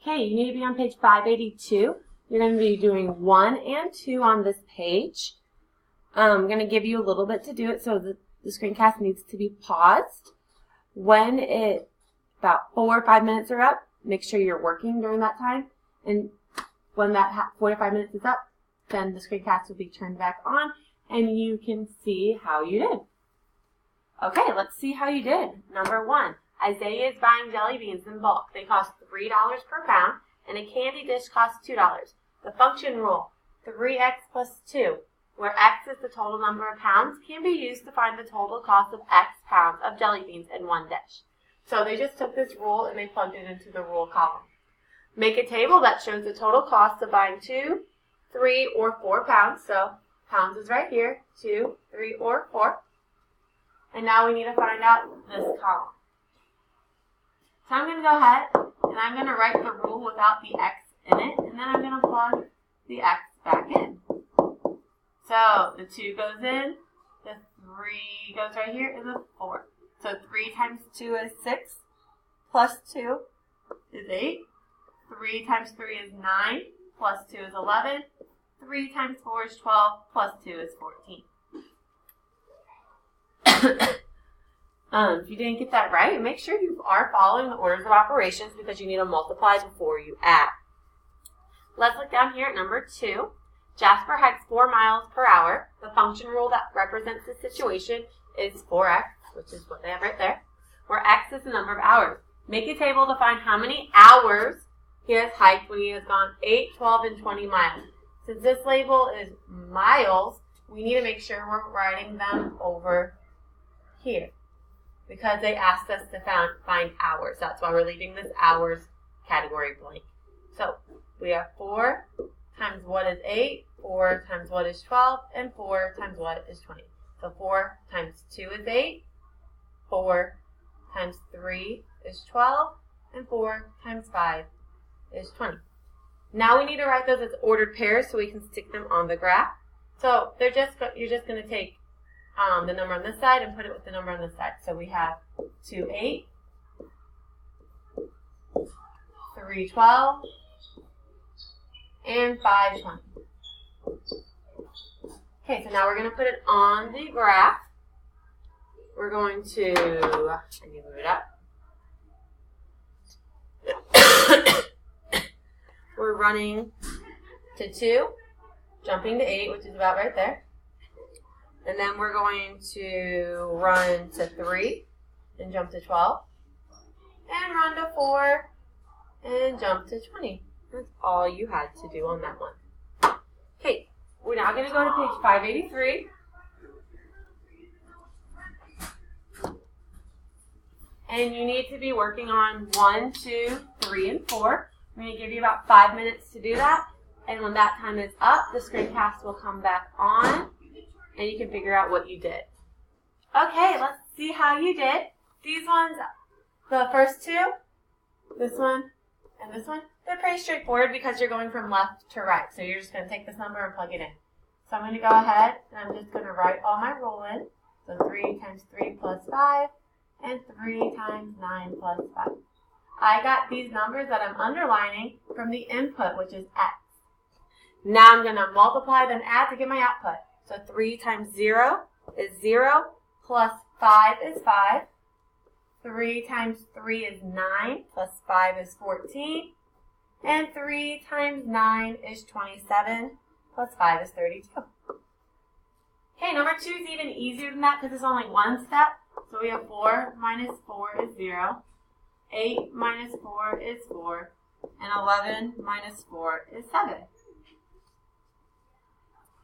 Okay, you need to be on page 582. You're going to be doing 1 and 2 on this page. I'm going to give you a little bit to do it, so the screencast needs to be paused. When about 4 or 5 minutes are up, make sure you're working during that time. And when that 4 to 5 minutes is up, then the screencast will be turned back on, and you can see how you did. Okay, let's see how you did. Number 1. Isaiah is buying jelly beans in bulk. They cost $3 per pound, and a candy dish costs $2. The function rule, 3x plus 2, where x is the total number of pounds, can be used to find the total cost of x pounds of jelly beans in one dish. So they just took this rule and they plugged it into the rule column. Make a table that shows the total cost of buying 2, 3, or 4 pounds. So pounds is right here, 2, 3, or 4. And now we need to find out this column. So I'm going to go ahead and I'm going to write the rule without the x in it, and then I'm going to plug the x back in. So the 2 goes in, the 3 goes right here, and the 4. So 3 times 2 is 6, plus 2 is 8. 3 times 3 is 9, plus 2 is 11. 3 times 4 is 12, plus 2 is 14. If you didn't get that right, make sure you are following the orders of operations because you need to multiply before you add. Let's look down here at number 2. Jasper hikes 4 miles per hour. The function rule that represents the situation is 4x, which is what they have right there, where x is the number of hours. Make a table to find how many hours he has hiked when he has gone 8, 12, and 20 miles. Since this label is miles, we need to make sure we're writing them over here because they asked us to find hours. That's why we're leaving this hours category blank. So we have 4 times what is 8, 4 times what is 12, and 4 times what is 20. So 4 times 2 is 8, 4 times 3 is 12, and 4 times 5 is 20. Now we need to write those as ordered pairs so we can stick them on the graph. So you're just going to take the number on this side and put it with the number on this side. So we have 2, 8, 3, 12, and 5, 20. Okay, so now we're going to put it on the graph. We're going to, I need to move it up. We're running to 2, jumping to 8, which is about right there. And then we're going to run to 3 and jump to 12. And run to 4 and jump to 20. That's all you had to do on that one. Okay, we're now going to go to page 583. And you need to be working on 1, 2, 3, and 4. I'm going to give you about 5 minutes to do that. And when that time is up, the screencast will come back on. And you can figure out what you did. Okay, let's see how you did. These ones, the first 2, this one, and this one, they're pretty straightforward because you're going from left to right. So you're just going to take this number and plug it in. So I'm going to go ahead and I'm just going to write all my rule in. So 3 times 3 plus 5 and 3 times 9 plus 5. I got these numbers that I'm underlining from the input, which is x. Now I'm going to multiply then add to get my output. So 3 times 0 is 0 plus 5 is 5. 3 times 3 is 9 plus 5 is 14. And 3 times 9 is 27 plus 5 is 32. Okay, number 2 is even easier than that because it's only one step. So we have 4 minus 4 is 0. 8 minus 4 is 4. And 11 minus 4 is 7.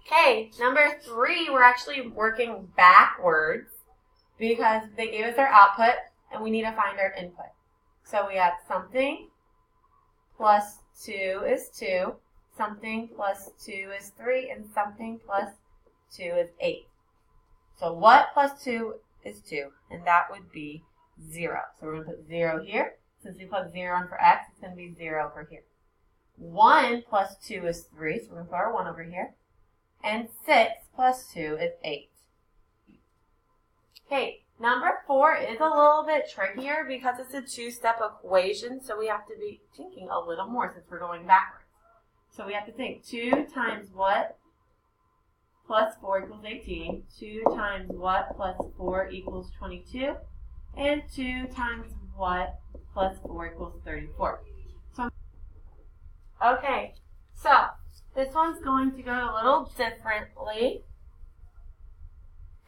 Okay, number 3, we're actually working backwards because they gave us our output and we need to find our input. So we have something plus 2 is 2, something plus 2 is 3, and something plus 2 is 8. So what plus 2 is 2? And that would be 0. So we're going to put 0 here. Since we put 0 in for x, it's going to be 0 over here. 1 plus 2 is 3, so we're going to put our 1 over here. And 6 plus 2 is 8. Okay, Number 4 is a little bit trickier because it's a two-step equation, so we have to be thinking a little more since we're going backwards. So we have to think 2 times what plus 4 equals 18, 2 times what plus 4 equals 22, and 2 times what plus 4 equals 34. Okay, so this one's going to go a little differently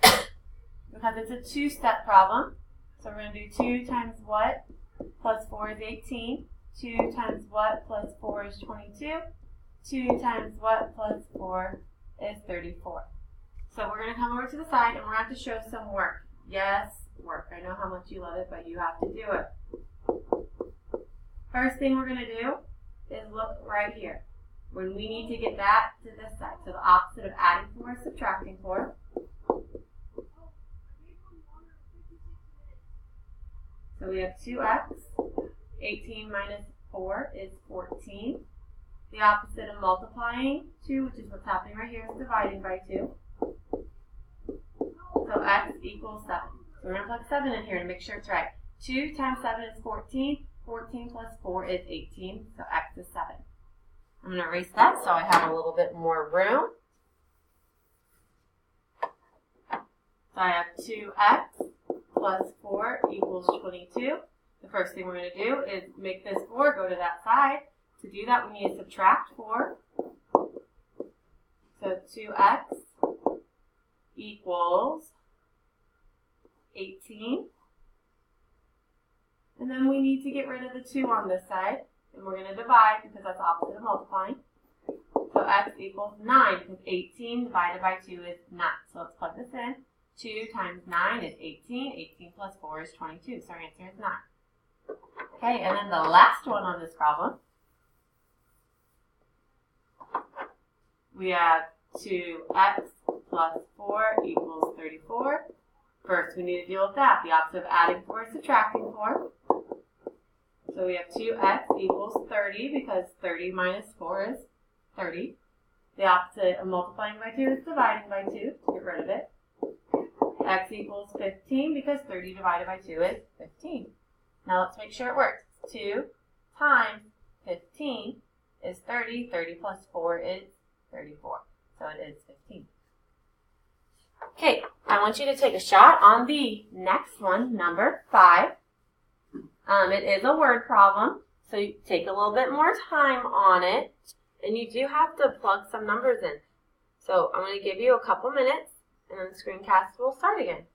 because it's a two-step problem. So we're going to do 2 times what plus 4 is 18, 2 times what plus 4 is 22, 2 times what plus 4 is 34. So we're going to come over to the side and we're going to have to show some work. Yes, work. I know how much you love it, but you have to do it. First thing we're going to do is look right here. When we need to get that to this side, so the opposite of adding 4 is subtracting 4. So we have 2x, 18 minus 4 is 14. The opposite of multiplying 2, which is what's happening right here, is dividing by 2. So x equals 7. So we're going to plug 7 in here to make sure it's right. 2 times 7 is 14. 14 plus 4 is 18. So x is 7. I'm going to erase that so I have a little bit more room. So I have 2x plus 4 equals 22. The first thing we're going to do is make this 4 go to that side. To do that, we need to subtract 4. So 2x equals 18. And then we need to get rid of the 2 on this side. And we're going to divide because that's opposite of multiplying. So x equals 9 because 18 divided by 2 is 9. So let's plug this in. 2 times 9 is 18. 18 plus 4 is 22. So our answer is 9. Okay, and then the last one on this problem. We have 2x plus 4 equals 34. First, we need to deal with that. The opposite of adding 4 is subtracting 4. So we have 2x equals 30 because 30 minus 4 is 30. The opposite of multiplying by 2 is dividing by 2 to get rid of it. X equals 15 because 30 divided by 2 is 15. Now let's make sure it works. 2 times 15 is 30. 30 plus 4 is 34. So it is 15. Okay, I want you to take a shot on the next one, number 5. It is a word problem, so you take a little bit more time on it, and you do have to plug some numbers in. So I'm going to give you a couple minutes, and then the screencast will start again.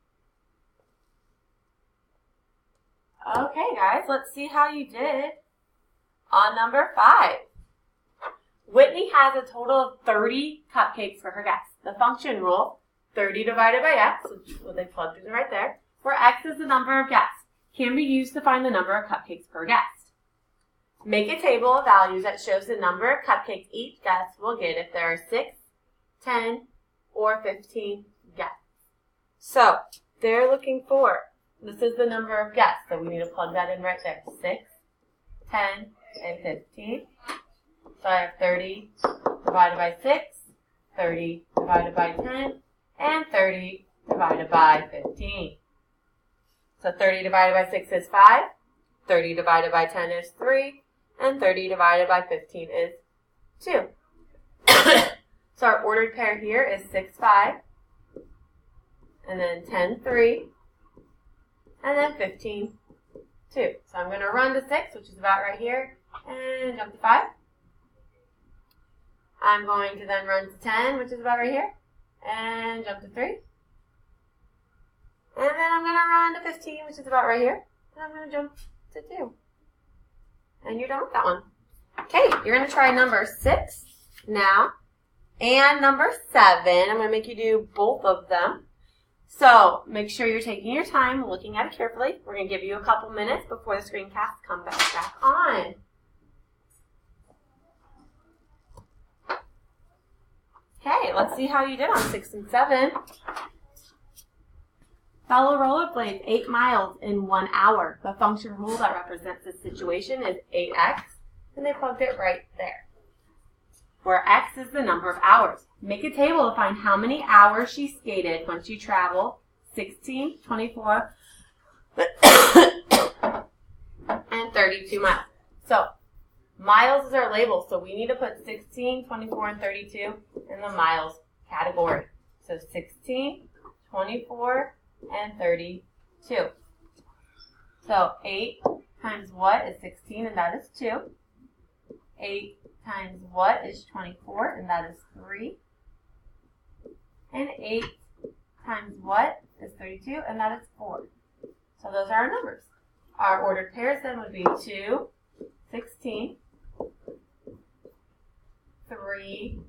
Okay, guys, let's see how you did on number 5. Whitney has a total of 30 cupcakes for her guests. The function rule, 30 divided by x, which they plugged in right there, where x is the number of guests, can be used to find the number of cupcakes per guest. Make a table of values that shows the number of cupcakes each guest will get if there are 6, 10, or 15 guests. So, they're looking for, this is the number of guests, so we need to plug that in right there. 6, 10, and 15. So I have 30 divided by 6, 30 divided by 10, and 30 divided by 15. So 30 divided by 6 is 5, 30 divided by 10 is 3, and 30 divided by 15 is 2. So our ordered pair here is 6, 5, and then 10, 3, and then 15, 2. So I'm going to run to 6, which is about right here, and jump to 5. I'm going to then run to 10, which is about right here, and jump to 3. And then I'm going to run to 15, which is about right here, and I'm going to jump to 2. And you're done with that one. Okay, you're going to try number 6 now, and number 7. I'm going to make you do both of them. So make sure you're taking your time, looking at it carefully. We're going to give you a couple minutes before the screencast comes back on. Okay, let's see how you did on 6 and 7. Follow rollerblades 8 miles in 1 hour. The function rule that represents this situation is 8x, and they plugged it right there, where x is the number of hours. Make a table to find how many hours she skated when she traveled 16, 24, and 32 miles. So miles is our label, so we need to put 16, 24, and 32 in the miles category. So 16, 24, and 32. So 8 times what is 16, and that is 2. 8 times what is 24, and that is 3. And 8 times what is 32, and that is 4. So those are our numbers. Our ordered pairs then would be 2, 16, 3,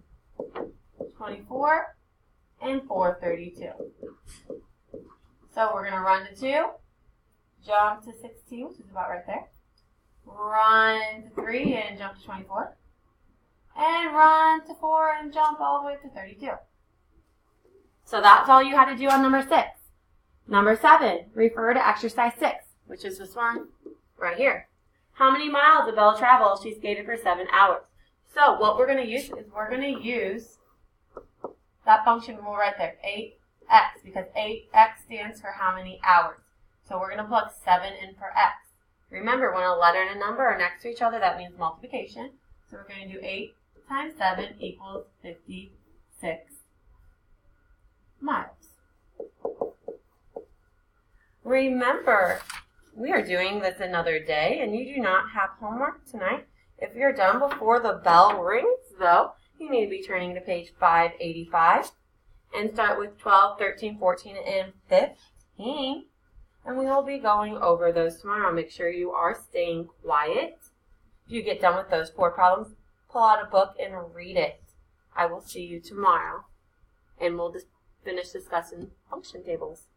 24, and 4, 32. So we're going to run to 2, jump to 16, which is about right there. Run to 3 and jump to 24. And run to 4 and jump all the way to 32. So that's all you had to do on number 6. Number 7, refer to exercise 6, which is this one right here. How many miles did Bella travel? She skated for 7 hours. So what we're going to use is we're going to use that function rule right there, 8x, because 8x stands for how many hours. So we're going to plug 7 in for x. Remember, when a letter and a number are next to each other, that means multiplication. So we're going to do 8 times 7 equals 56 miles. Remember, we are doing this another day, and you do not have homework tonight. If you're done before the bell rings, though, you need to be turning to page 585 and start with 12, 13, 14, and 15. And we will be going over those tomorrow. Make sure you are staying quiet. If you get done with those 4 problems, pull out a book and read it. I will see you tomorrow, and we'll just finish discussing function tables.